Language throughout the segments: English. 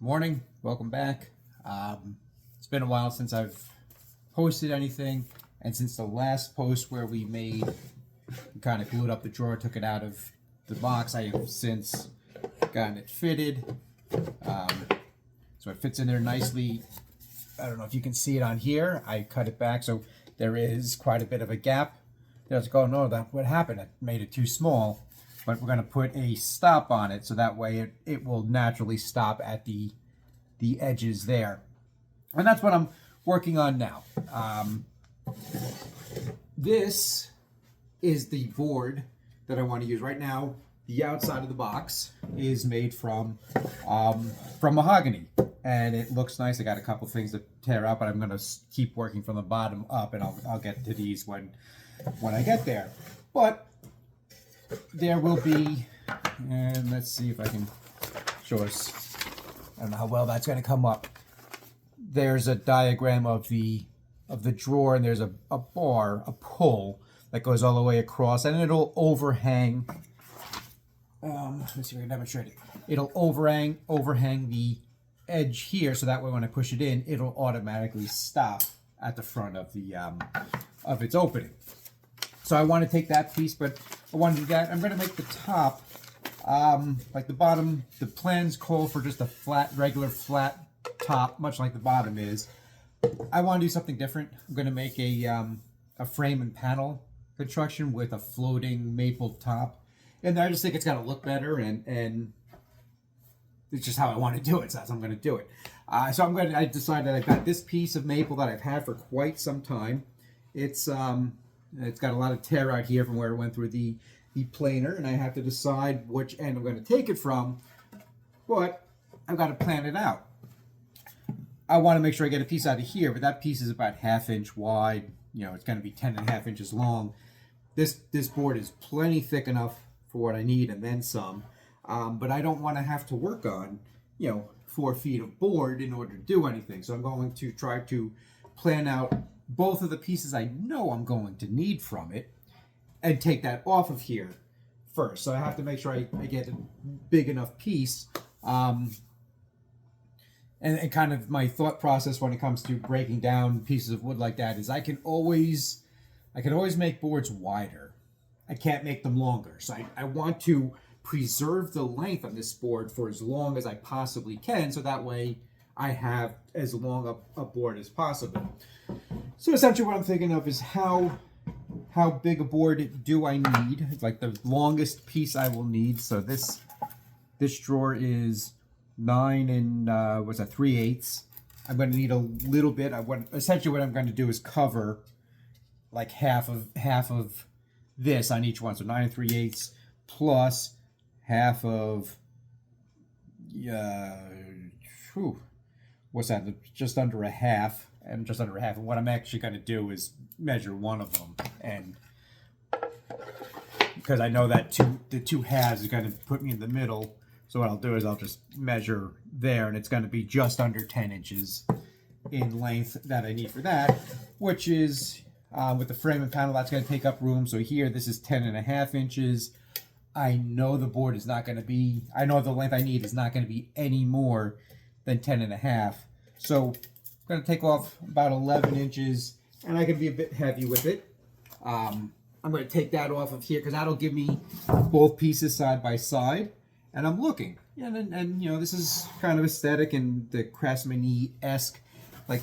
Morning, welcome back. It's been a while since I've posted anything, and since the last post where we kind of glued up the drawer, took it out of the box, I have since gotten it fitted. So it fits in there nicely. I don't know if you can see it on here. I cut it back, so there is quite a bit of a gap. There's going, no, that what happened? It made it too small. But we're going to put a stop on it, so that way it will naturally stop at the edges there. And that's what I'm working on now. This is the board that I want to use right now. The outside of the box is made from mahogany, and it looks nice. I got a couple things to tear out, but I'm going to keep working from the bottom up, and I'll get to these when I get there. But there will be, and let's see if I can show us. I don't know how well that's going to come up. There's a diagram of the drawer, and there's a bar, a pull that goes all the way across, and it'll overhang. Let's see if I can demonstrate it. It'll overhang the edge here, so that way when I push it in, it'll automatically stop at the front of the of its opening. So I want to take that piece, but I want to do that. I'm going to make the top, like the bottom. The plans call for just a flat, regular flat top, much like the bottom is. I want to do something different. I'm going to make a frame and panel construction with a floating maple top. And I just think it's going to look better, and it's just how I want to do it. So that's how I'm going to do it. I decided I've got this piece of maple that I've had for quite some time. It's got a lot of tear out here from where it went through the planer, and I have to decide which end I'm going to take it from, but I've got to plan it out. I want to make sure I get a piece out of here, but that piece is about 1/2 inch wide. You know, it's going to be 10.5 inches long. This board is plenty thick enough for what I need and then some, but I don't want to have to work on, 4 feet of board in order to do anything. So I'm going to try to plan out both of the pieces I know I'm going to need from it and take that off of here first. So I have to make sure I get a big enough piece. And kind of my thought process when it comes to breaking down pieces of wood like that is I can always make boards wider. I can't make them longer. So I want to preserve the length of this board for as long as I possibly can, so that way I have as long a board as possible. So essentially what I'm thinking of is how big a board do I need? It's like the longest piece I will need. So this drawer is 9 and 3/8. I'm going to need a little bit. Essentially what I'm going to do is cover like half of this on each one. So 9 and 3/8 plus half of what's that? Just under a half. And just under a half. And what I'm actually going to do is measure one of them, and because I know that the two halves is going to put me in the middle. So what I'll do is I'll just measure there, and it's going to be just under 10 inches in length that I need for that, which is with the frame and panel, that's going to take up room. So here, this is 10.5 inches. I know the board is not going to be, I know the length I need is not going to be any more than 10.5. So I'm going to take off about 11 inches, and I can be a bit heavy with it. I'm going to take that off of here because that'll give me both pieces side by side. And I'm looking, and this is kind of aesthetic and the craftsman-esque. Like,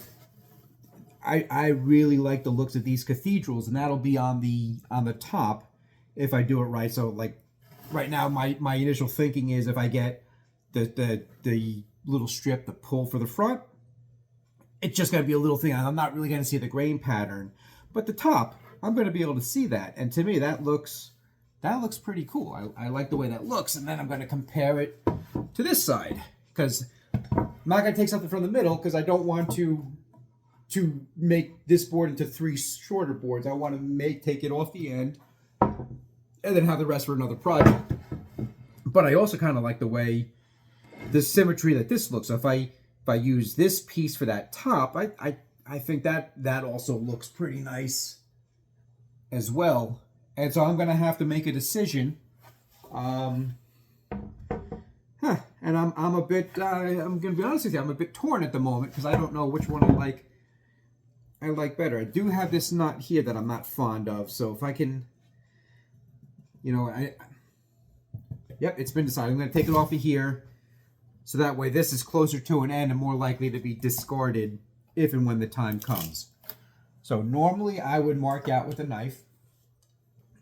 I really like the looks of these cathedrals, and that'll be on the top if I do it right. So like right now, my initial thinking is if I get the little strip, the pull for the front, it's just going to be a little thing. I'm not really going to see the grain pattern, but the top, I'm going to be able to see that. And to me, that looks pretty cool. I like the way that looks. And then I'm going to compare it to this side, because I'm not going to take something from the middle because I don't want to make this board into 3 shorter boards. I want to take it off the end and then have the rest for another project. But I also kind of like the way the symmetry that this looks. So if I use this piece for that top, I think that also looks pretty nice as well. And so I'm going to have to make a decision. And And I'm a bit, I'm going to be honest with you, I'm a bit torn at the moment because I don't know which one I like better. I do have this nut here that I'm not fond of, so if I can, you know, yep, it's been decided. I'm going to take it off of here, so that way this is closer to an end and more likely to be discarded if and when the time comes. So normally I would mark out with a knife.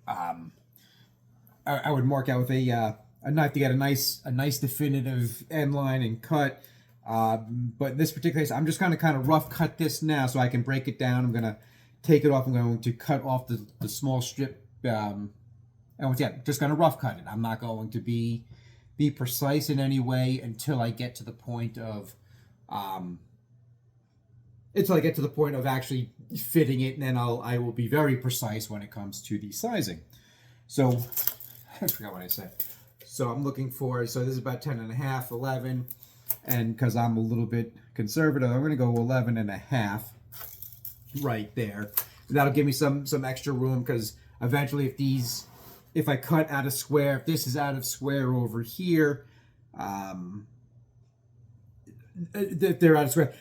I would mark out with a knife to get a nice definitive end line and cut. But in this particular case, I'm just going to kind of rough cut this now so I can break it down. I'm going to take it off. I'm going to cut off the small strip. And once again, just going to rough cut it. I'm not going to be precise in any way until I get to the point of actually fitting it, and then I will be very precise when it comes to the sizing. So I forgot what I said. So I'm looking for, so this is about 10 and a half, 11. And because I'm a little bit conservative, I'm going to go 11 and a half right there. That'll give me some extra room, because eventually if I cut out of square, if this is out of square over here, if they're out of square,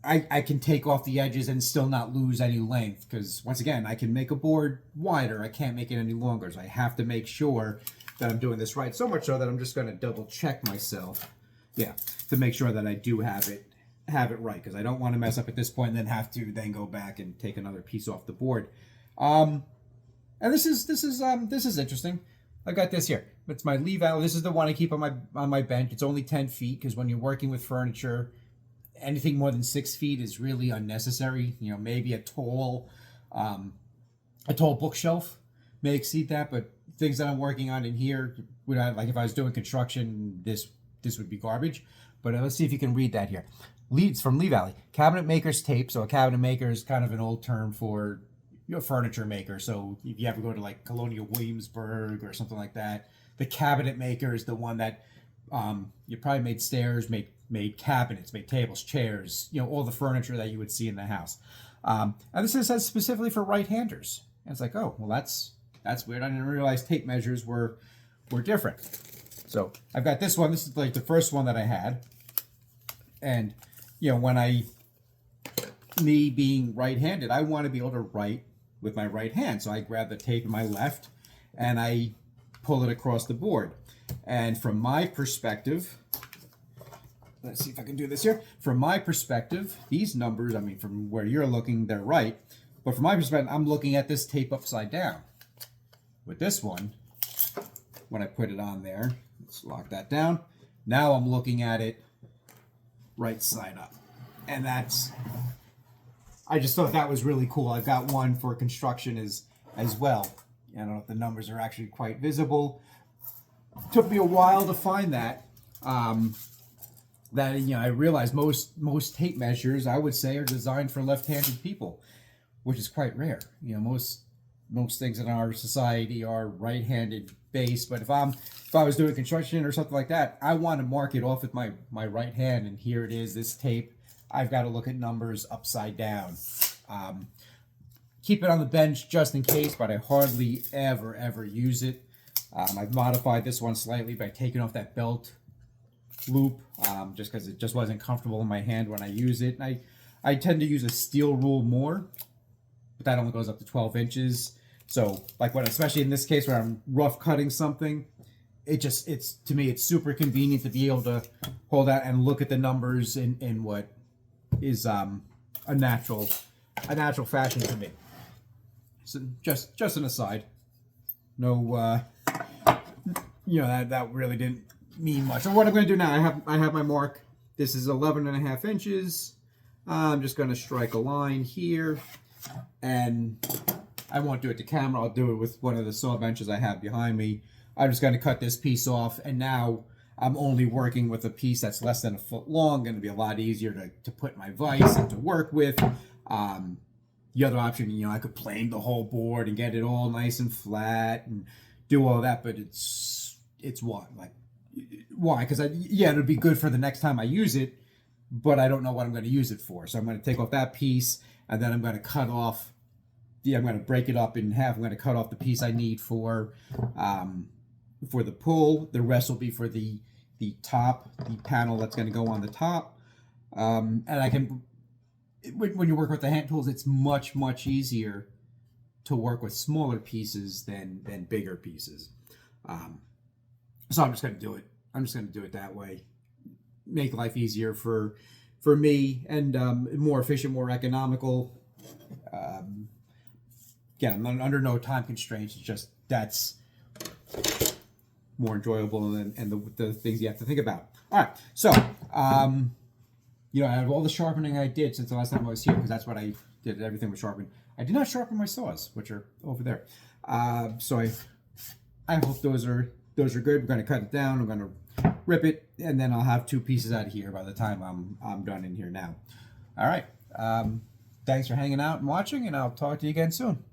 I can take off the edges and still not lose any length, because once again, I can make a board wider. I can't make it any longer, so I have to make sure that I'm doing this right. So much so that I'm just going to double check myself, to make sure that I do have it right, because I don't want to mess up at this point and then have to go back and take another piece off the board. And this is interesting. I got this here. It's my Lee Valley. This is the one I keep on my bench. It's only 10 feet, because when you're working with furniture, anything more than 6 feet is really unnecessary. You know, maybe a tall bookshelf may exceed that, but things that I'm working on in here, like if I was doing construction, this would be garbage. But let's see if you can read that here. It's from Lee Valley. Cabinet maker's tape. So a cabinet maker is kind of an old term for furniture maker. So if you ever go to like Colonial Williamsburg or something like that, the cabinet maker is the one that you probably made stairs, made cabinets, made tables, chairs, all the furniture that you would see in the house. And this says specifically for right-handers. And it's like, oh, well, that's weird. I didn't realize tape measures were different. So I've got this one. This is like the first one that I had. And, me being right-handed, I want to be able to write with my right hand. So I grab the tape in my left and I pull it across the board. And from my perspective, let's see if I can do this here. From my perspective, these numbers, I mean, from where you're looking, they're right. But from my perspective, I'm looking at this tape upside down. With this one, when I put it on there, let's lock that down. Now I'm looking at it right side up. And I just thought that was really cool. I've got one for construction as well. I don't know if the numbers are actually quite visible. Took me a while to find that. I realized most tape measures, I would say, are designed for left-handed people, which is quite rare. Most things in our society are right-handed based, but if I was doing construction or something like that, I want to mark it off with my right hand, and here it is, this tape. I've got to look at numbers upside down. Keep it on the bench just in case, but I hardly ever use it. I've modified this one slightly by taking off that belt loop, just because it just wasn't comfortable in my hand when I use it. And I tend to use a steel rule more, but that only goes up to 12 inches. So especially in this case where I'm rough cutting something, to me, it's super convenient to be able to hold out and look at the numbers in what is a natural fashion to me. So just an aside. No, that really didn't mean much. So what I'm going to do now, I have my mark. This is 11 and a half inches. I'm just going to strike a line here, and I won't do it to camera. I'll do it with one of the saw benches I have behind me. I'm just going to cut this piece off, and now I'm only working with a piece that's less than a foot long. Going to be a lot easier to put my vise and to work with. The other option, I could plane the whole board and get it all nice and flat and do all that, but it's what? Why? Because it would be good for the next time I use it, but I don't know what I'm going to use it for. So I'm going to take off that piece, and then I'm going to cut off. I'm going to break it up in half. I'm going to cut off the piece I need for the pull. The rest will be for the the top, the panel that's going to go on the top. And I can, when you work with the hand tools, it's much, much easier to work with smaller pieces than bigger pieces. So I'm just going to do it. I'm just going to do it that way. Make life easier for me, and more efficient, more economical. Again, I'm under no time constraints. It's just that's more enjoyable and the things you have to think about. All right, so out of all the sharpening I did since the last time I was here, because that's what I did, everything was sharpened. I did not sharpen my saws, which are over there. So I hope those are good. We're going to cut it down. I'm going to rip it, and then I'll have 2 pieces out of here by the time I'm done in here now. All right. Thanks for hanging out and watching, and I'll talk to you again soon.